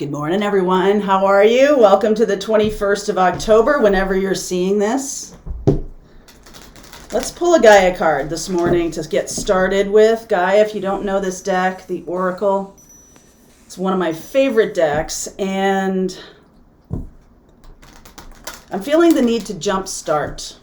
Good morning, everyone. How are you? Welcome to the 21st of October, whenever you're seeing this. Let's pull a Gaia card this morning to get started with. Gaia, if you don't know this deck, the Oracle, it's one of my favorite decks, and I'm feeling the need to jump start.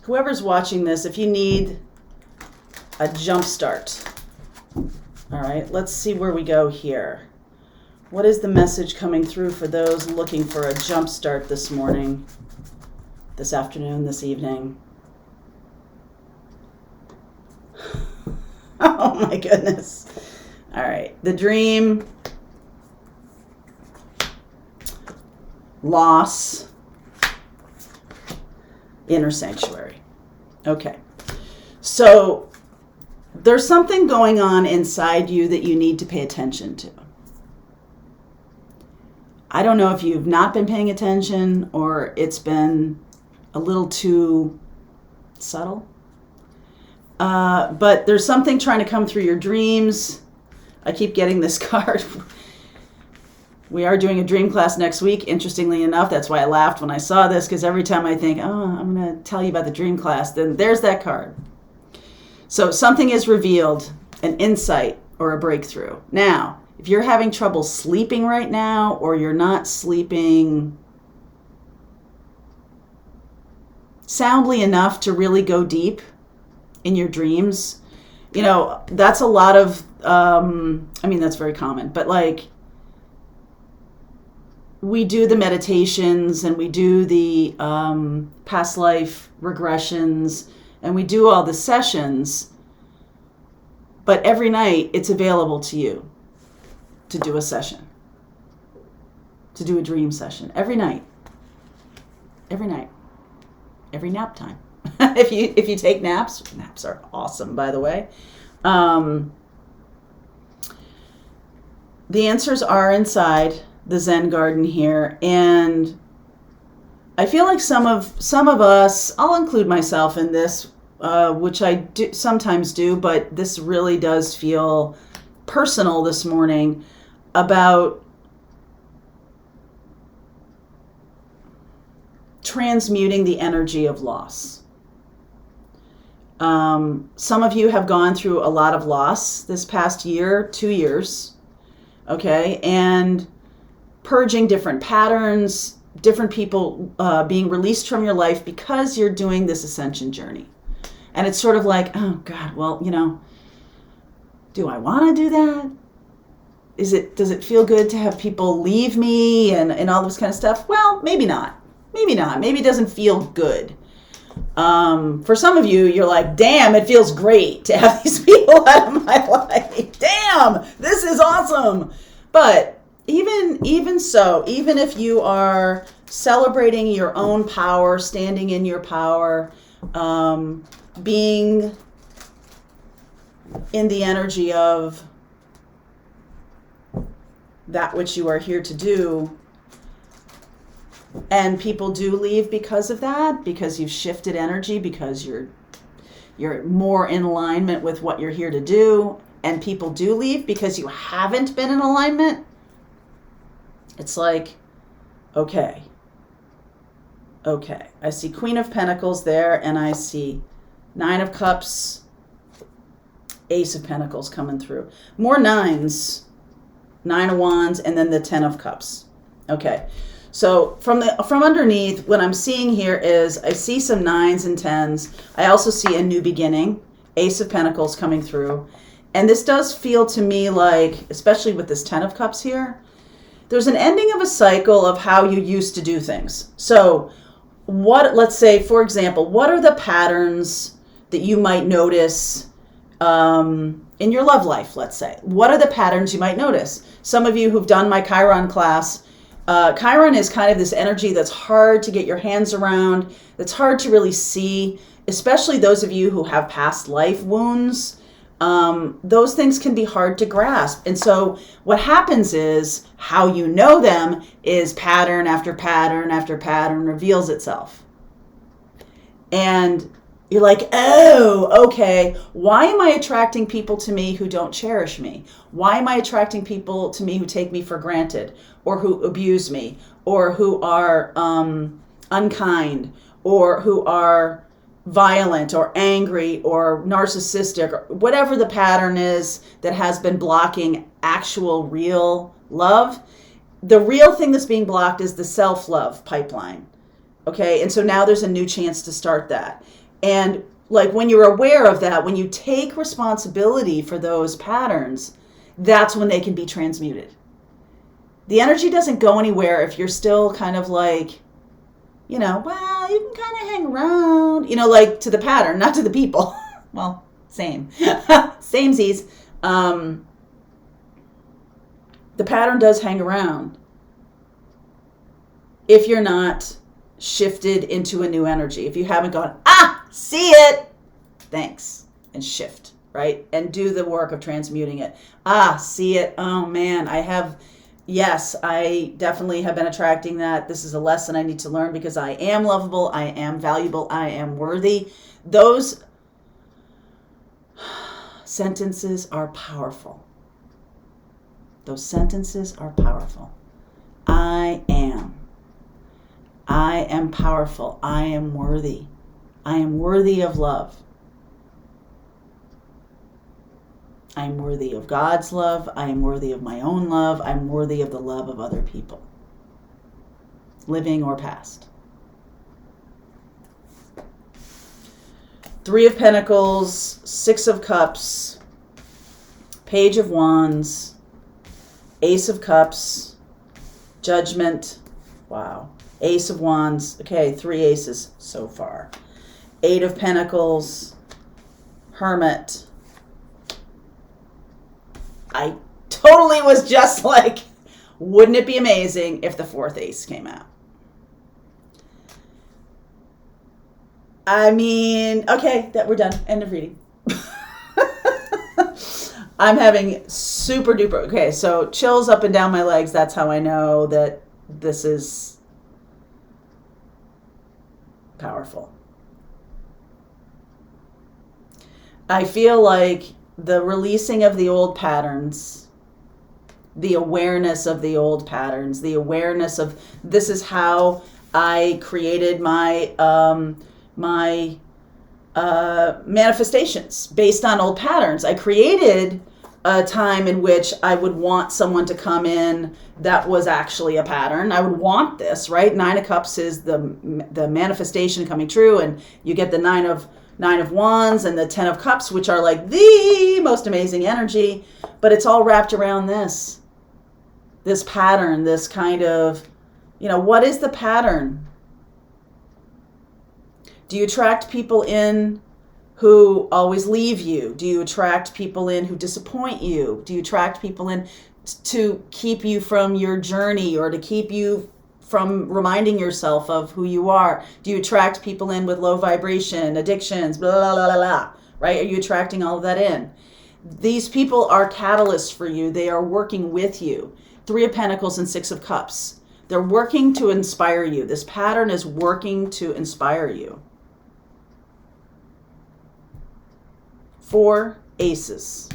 Whoever's watching this, if you need a jump start. All right, let's see where we go here. What is the message coming through for those looking for a jump start this morning, this afternoon, this evening? Oh my goodness. All right, the dream, loss, inner sanctuary. Okay, so there's something going on inside you that you need to pay attention to. I don't know if you've not been paying attention or it's been a little too subtle. But there's something trying to come through your dreams. I keep getting this card. We are doing a dream class next week, interestingly enough. That's why I laughed when I saw this, because every time I think, oh, I'm going to tell you about the dream class, then there's that card. So something is revealed, an insight or a breakthrough. Now, if you're having trouble sleeping right now, or you're not sleeping soundly enough to really go deep in your dreams, you know, that's a lot of, that's very common, but like, we do the meditations and we do the past life regressions and we do all the sessions, but every night it's available to you to do a session, to do a dream session every night, every nap time. if you take naps are awesome, by the way. The answers are inside the Zen garden here, and I feel like some of us, I'll include myself in this, which I do sometimes do, but this really does feel personal this morning, about transmuting the energy of loss. Some of you have gone through a lot of loss this past year, 2 years, okay, and purging different patterns, different people being released from your life because you're doing this ascension journey. And it's sort of like, oh God, well, you know, do I want to do that? Does it feel good to have people leave me and all this kind of stuff? Well, maybe not. Maybe not. Maybe it doesn't feel good. For some of you, you're like, damn, it feels great to have these people out of my life. Damn, this is awesome. But even so, even if you are celebrating your own power, standing in your power, being in the energy of that which you are here to do, and people do leave because of that, because you've shifted energy, because you're more in alignment with what you're here to do, and people do leave because you haven't been in alignment, it's like, okay. I see Queen of Pentacles there, and I see Nine of Cups, Ace of Pentacles coming through. More nines, Nine of Wands, and then the 10 of Cups. Okay, so from underneath, what I'm seeing here is I see some 9s and 10s. I also see a new beginning, Ace of Pentacles coming through. And this does feel to me like, especially with this 10 of Cups here, there's an ending of a cycle of how you used to do things. So let's say, for example, what are the patterns that you might notice in your love life, let's say? What are the patterns you might notice? Some of you who've done my Chiron class, Chiron is kind of this energy that's hard to get your hands around, that's hard to really see, especially those of you who have past life wounds. Those things can be hard to grasp. And so what happens is, how you know them is pattern after pattern after pattern reveals itself. And You're like, oh, okay. Why am I attracting people to me who don't cherish me? Why am I attracting people to me who take me for granted, or who abuse me, or who are unkind, or who are violent or angry or narcissistic, or whatever the pattern is that has been blocking actual real love? The real thing that's being blocked is the self-love pipeline. Okay, and so now there's a new chance to start that. And like when you're aware of that, when you take responsibility for those patterns, that's when they can be transmuted. The energy doesn't go anywhere if you're still kind of like, well, you can kind of hang around, like to the pattern, not to the people. Well, same. Samesies. The pattern does hang around if you're not shifted into a new energy. If you haven't gone, see it, thanks, and shift, right? And do the work of transmuting it. See it, oh man, yes, I definitely have been attracting that. This is a lesson I need to learn because I am lovable, I am valuable, I am worthy. Those sentences are powerful. Those sentences are powerful. I am powerful. I am worthy. I am worthy of love. I am worthy of God's love. I am worthy of my own love. I'm worthy of the love of other people, living or past. 3 of Pentacles, 6 of Cups, Page of Wands, Ace of Cups, Judgment. Wow. Ace of Wands. Okay, 3 aces so far. 8 of Pentacles, Hermit. I totally was just like, wouldn't it be amazing if the 4th ace came out? I mean, okay, we're done. End of reading. I'm having super duper. Okay, so chills up and down my legs. That's how I know that this is powerful. I feel like the releasing of the old patterns, the awareness of the old patterns, the awareness of this is how I created my manifestations based on old patterns. I created a time in which I would want someone to come in that was actually a pattern. I would want this, right? 9 of Cups is the manifestation coming true, and you get the 9 of Wands and the 10 of Cups, which are like the most amazing energy, but it's all wrapped around this pattern, this kind of, what is the pattern? Do you attract people in who always leave you? Do you attract people in who disappoint you? Do you attract people in to keep you from your journey or to keep you from reminding yourself of who you are? Do you attract people in with low vibration, addictions, blah, blah, blah, blah, blah, right? Are you attracting all of that in? These people are catalysts for you. They are working with you. 3 of Pentacles and 6 of Cups. They're working to inspire you. This pattern is working to inspire you. 4 aces.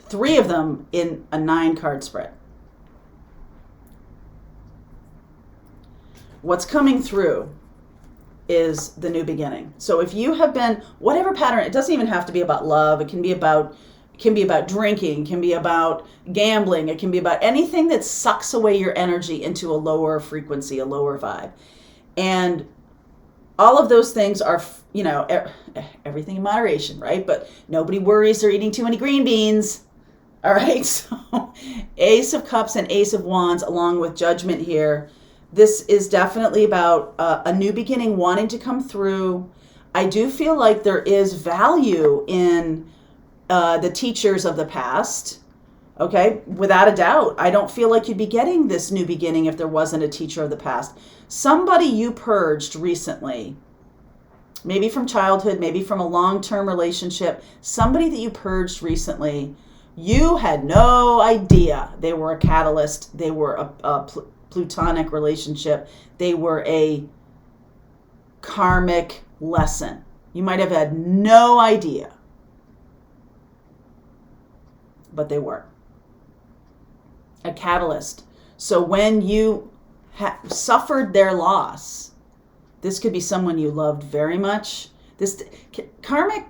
3 of them in a 9-card spread. What's coming through is the new beginning. So if you have been, whatever pattern, it doesn't even have to be about love. It can be about drinking, it can be about gambling, it can be about anything that sucks away your energy into a lower frequency, a lower vibe. And all of those things are, everything in moderation, right? But nobody worries they're eating too many green beans. All right, so Ace of Cups and Ace of Wands along with Judgment here. This is definitely about a new beginning wanting to come through. I do feel like there is value in the teachers of the past. Okay, without a doubt. I don't feel like you'd be getting this new beginning if there wasn't a teacher of the past. Somebody you purged recently, maybe from childhood, maybe from a long-term relationship, somebody that you purged recently, you had no idea they were a catalyst, they were a plutonic relationship, they were a karmic lesson. You might have had no idea, but they were. A catalyst. So when you suffered their loss, this could be someone you loved very much. This karmic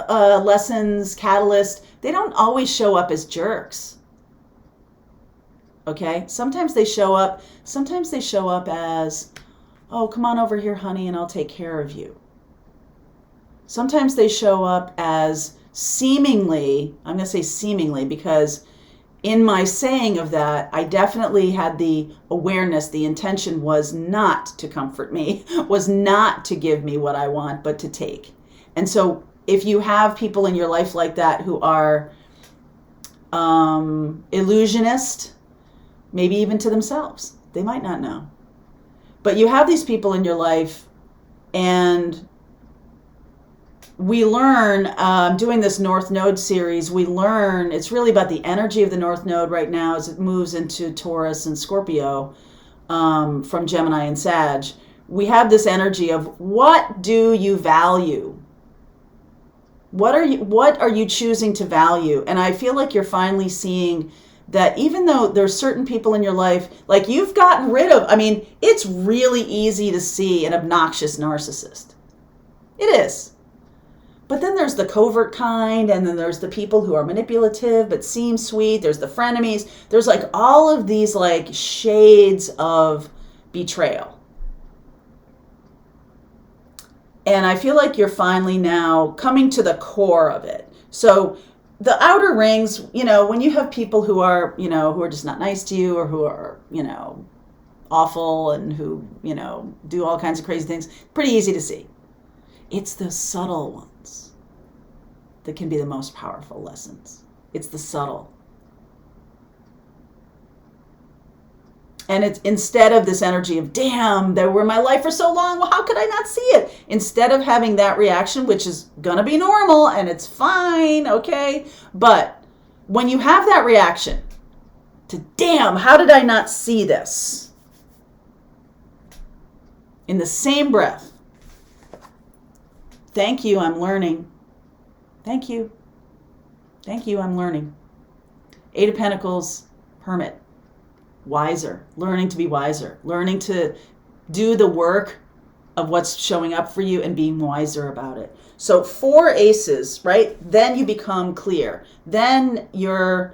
lessons, catalyst, they don't always show up as jerks. Okay? Sometimes they show up as, oh, come on over here, honey, and I'll take care of you. Sometimes they show up as seemingly, I'm going to say seemingly because in my saying of that, I definitely had the awareness, the intention was not to comfort me, was not to give me what I want, but to take. And so if you have people in your life like that who are illusionist, maybe even to themselves, they might not know. But you have these people in your life, and we learn, doing this North Node series, we learn, it's really about the energy of the North Node right now as it moves into Taurus and Scorpio, from Gemini and Sag. We have this energy of, what do you value? What are you choosing to value? And I feel like you're finally seeing that even though there's certain people in your life, like you've gotten rid of, I mean, it's really easy to see an obnoxious narcissist. It is. But then there's the covert kind, and then there's the people who are manipulative but seem sweet. There's the frenemies. There's like all of these like shades of betrayal. And I feel like you're finally now coming to the core of it. So the outer rings, when you have people who are, who are just not nice to you, or who are, awful, and who, do all kinds of crazy things, pretty easy to see. It's the subtle ones that can be the most powerful lessons. It's the subtle. And it's instead of this energy of, damn, they were in my life for so long, well, how could I not see it? Instead of having that reaction, which is going to be normal and it's fine, okay? But when you have that reaction to, damn, how did I not see this? In the same breath, thank you, I'm learning. Thank you. Thank you, I'm learning. 8 of Pentacles, Hermit. Wiser. Learning to be wiser. Learning to do the work of what's showing up for you and being wiser about it. So 4 aces, right? Then you become clear. Then the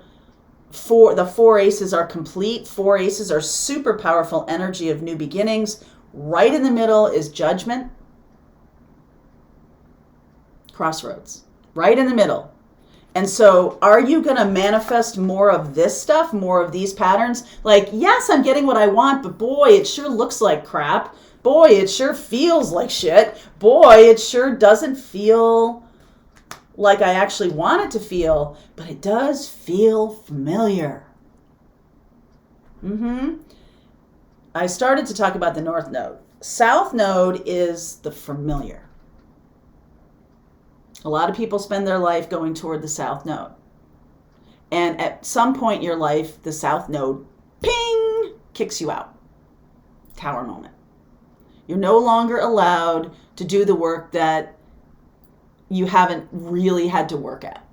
4 aces are complete. 4 aces are super powerful energy of new beginnings. Right in the middle is Judgment. Crossroads. Right in the middle. And so are you going to manifest more of this stuff, more of these patterns? Like, yes, I'm getting what I want, but boy, it sure looks like crap. Boy, it sure feels like shit. Boy, it sure doesn't feel like I actually want it to feel, but it does feel familiar. I started to talk about the North Node. South Node is the familiar. A lot of people spend their life going toward the South Node. And at some point in your life, the South Node, ping, kicks you out. Tower moment. You're no longer allowed to do the work that you haven't really had to work at.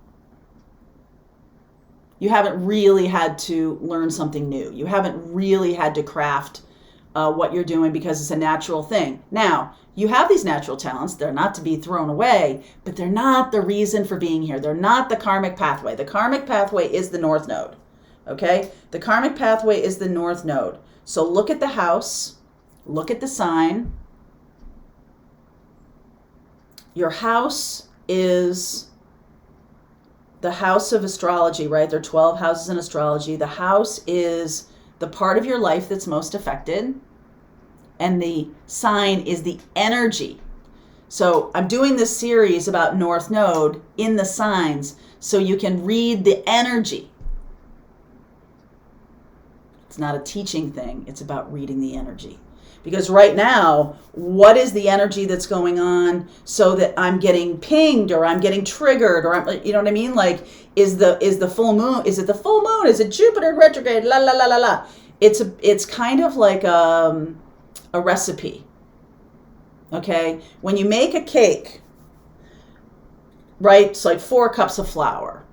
You haven't really had to learn something new. You haven't really had to craft what you're doing because it's a natural thing. Now, you have these natural talents. They're not to be thrown away, but they're not the reason for being here. They're not the karmic pathway. The karmic pathway is the North Node. Okay? The karmic pathway is the North Node. So look at the house. Look at the sign. Your house is the house of astrology, right? There are 12 houses in astrology. The house is the part of your life that's most affected. And the sign is the energy. So I'm doing this series about North Node in the signs so you can read the energy. It's not a teaching thing. It's about reading the energy. Because right now, what is the energy that's going on so that I'm getting pinged or I'm getting triggered or you know what I mean? Like, is the full moon? Is it the full moon? Is it Jupiter in retrograde? La la la la la. It's kind of like a recipe. Okay? When you make a cake, right? It's like 4 cups of flour.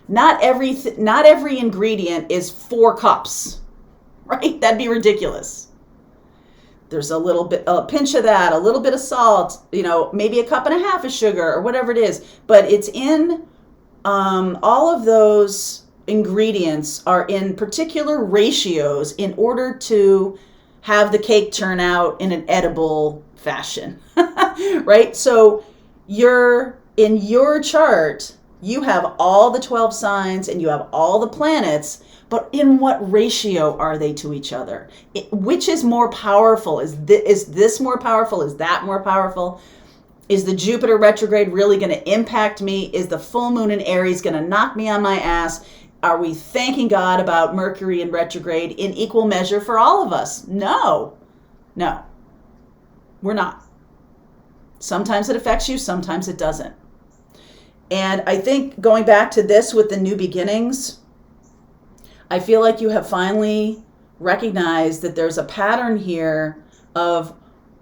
Not every ingredient is 4 cups, right? That'd be ridiculous. There's a pinch of that, a little bit of salt, maybe a cup and a half of sugar or whatever it is. But it's in, all of those ingredients are in particular ratios in order to have the cake turn out in an edible fashion, right? So in your chart, you have all the 12 signs and you have all the planets, but in what ratio are they to each other? Which is more powerful? Is this more powerful? Is that more powerful? Is the Jupiter retrograde really going to impact me? Is the full moon in Aries going to knock me on my ass? Are we thanking God about Mercury in retrograde in equal measure for all of us? No, we're not. Sometimes it affects you, sometimes it doesn't. And I think going back to this with the new beginnings, I feel like you have finally recognized that there's a pattern here of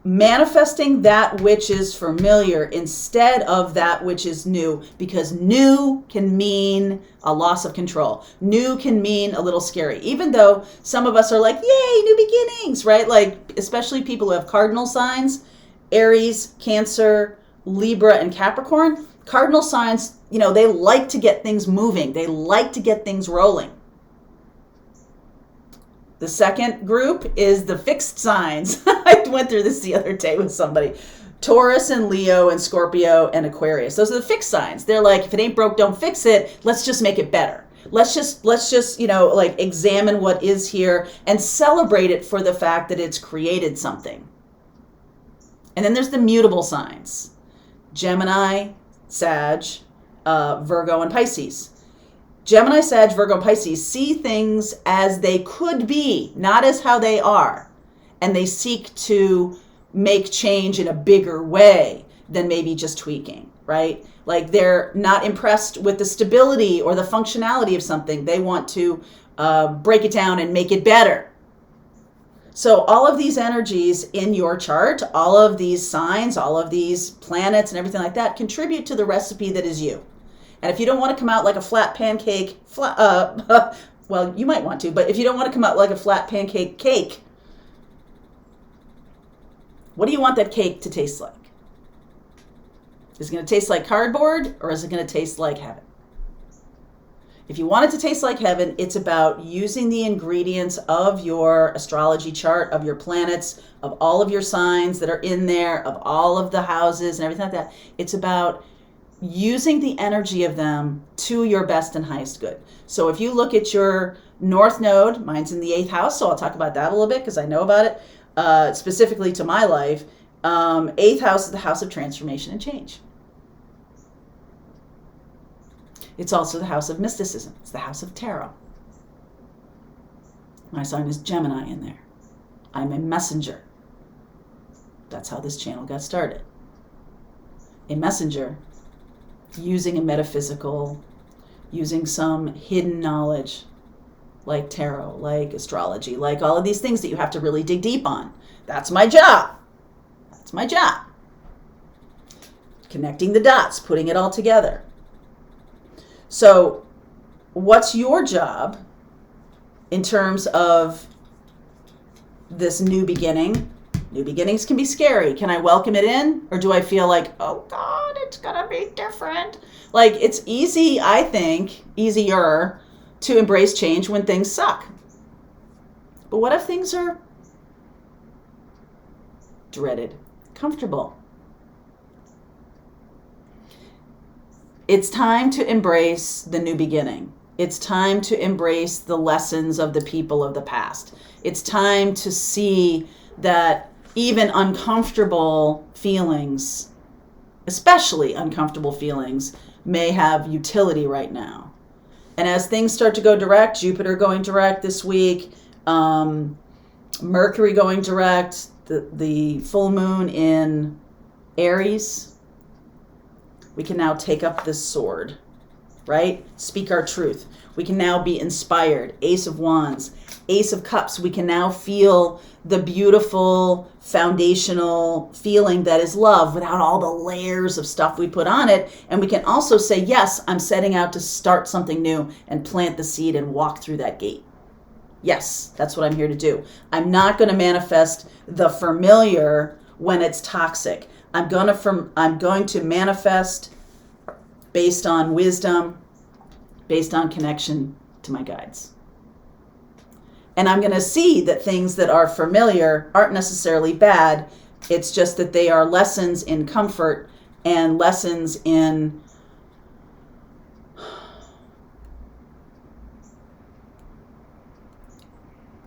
manifesting that which is familiar instead of that which is new, because new can mean a loss of control. New can mean a little scary, even though some of us are like, yay, new beginnings, right? Like, especially people who have cardinal signs, Aries, Cancer, Libra, and Capricorn. Cardinal signs, they like to get things moving. They like to get things rolling. The second group is the fixed signs. I went through this the other day with somebody. Taurus and Leo and Scorpio and Aquarius. Those are the fixed signs. They're like, if it ain't broke, don't fix it. Let's just make it better. Let's just examine what is here and celebrate it for the fact that it's created something. And then there's the mutable signs. Gemini, Sag, Virgo, and Pisces. Gemini, Sag, Virgo, and Pisces see things as they could be, not as how they are. And they seek to make change in a bigger way than maybe just tweaking, right? Like they're not impressed with the stability or the functionality of something. They want to break it down and make it better. So all of these energies in your chart, all of these signs, all of these planets and everything like that contribute to the recipe that is you. And if you don't want to come out like a flat pancake, well, you might want to, but if you don't want to come out like a flat pancake cake, what do you want that cake to taste like? Is it going to taste like cardboard, or is it going to taste like heaven? If you want it to taste like heaven, it's about using the ingredients of your astrology chart, of your planets, of all of your signs that are in there, of all of the houses and everything like that. It's about using the energy of them to your best and highest good. So if you look at your North Node, mine's in the 8th house, so I'll talk about that a little bit because I know about it, specifically to my life. 8th house is the house of transformation and change. It's also the house of mysticism. It's the house of tarot. My sign is Gemini in there. I'm a messenger. That's how this channel got started. A messenger using a metaphysical, using some hidden knowledge like tarot, like astrology, like all of these things that you have to really dig deep on. That's my job. That's my job. Connecting the dots, putting it all together. So what's your job in terms of this new beginning? New beginnings can be scary. Can I welcome it in? Or do I feel like, oh God, it's gonna be different? Like, it's easy, I think, easier to embrace change when things suck. But what if things are dreaded, comfortable? It's time to embrace the new beginning. It's time to embrace the lessons of the people of the past. It's time to see that even uncomfortable feelings, especially uncomfortable feelings, may have utility right now. And as things start to go direct, Jupiter going direct this week, Mercury going direct, the full moon in Aries, we can now take up this sword, right? Speak our truth. We can now be inspired. Ace of Wands. Ace of Cups, we can now feel the beautiful foundational feeling that is love without all the layers of stuff we put on it. And we can also say, yes, I'm setting out to start something new and plant the seed and walk through that gate. Yes, that's what I'm here to do. I'm not going to manifest the familiar when it's toxic. I'm going to manifest based on wisdom, based on connection to my guides. And I'm going to see that things that are familiar aren't necessarily bad. It's just that they are lessons in comfort and lessons in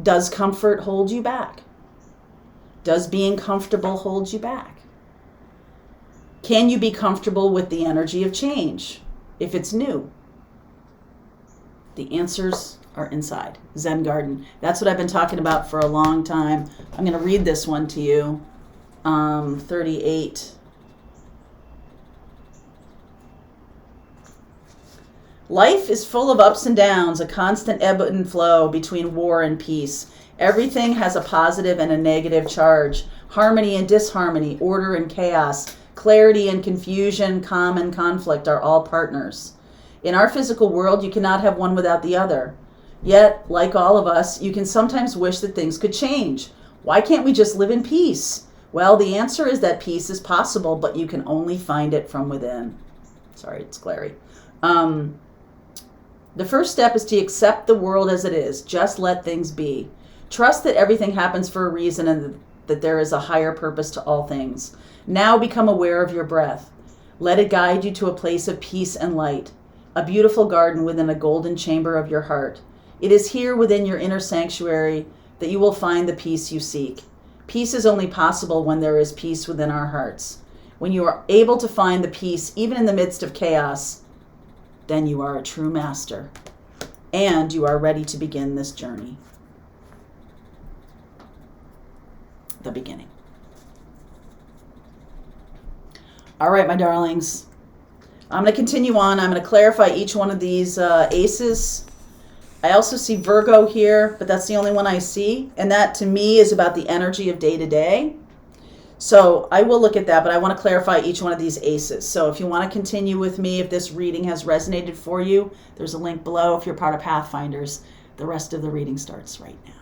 does comfort hold you back? Does being comfortable hold you back? Can you be comfortable with the energy of change if it's new? The answers are inside. Zen Garden. That's what I've been talking about for a long time. I'm going to read this one to you. 38. Life is full of ups and downs, a constant ebb and flow between war and peace. Everything has a positive and a negative charge. Harmony and disharmony, order and chaos, clarity and confusion, calm and conflict are all partners. In our physical world, you cannot have one without the other. Yet, like all of us, you can sometimes wish that things could change. Why can't we just live in peace? Well, the answer is that peace is possible, but you can only find it from within. Sorry, it's glary. The first step is to accept the world as it is. Just let things be. Trust that everything happens for a reason and that there is a higher purpose to all things. Now become aware of your breath. Let it guide you to a place of peace and light, a beautiful garden within a golden chamber of your heart. It is here within your inner sanctuary that you will find the peace you seek. Peace is only possible when there is peace within our hearts. When you are able to find the peace, even in the midst of chaos, then you are a true master, and you are ready to begin this journey. The beginning. All right, my darlings. I'm going to continue on. I'm going to clarify each one of these aces. I also see Virgo here, but that's the only one I see. And that, to me, is about the energy of day to day. So I will look at that, but I want to clarify each one of these aces. So if you want to continue with me, if this reading has resonated for you, there's a link below. If you're part of Pathfinders, the rest of the reading starts right now.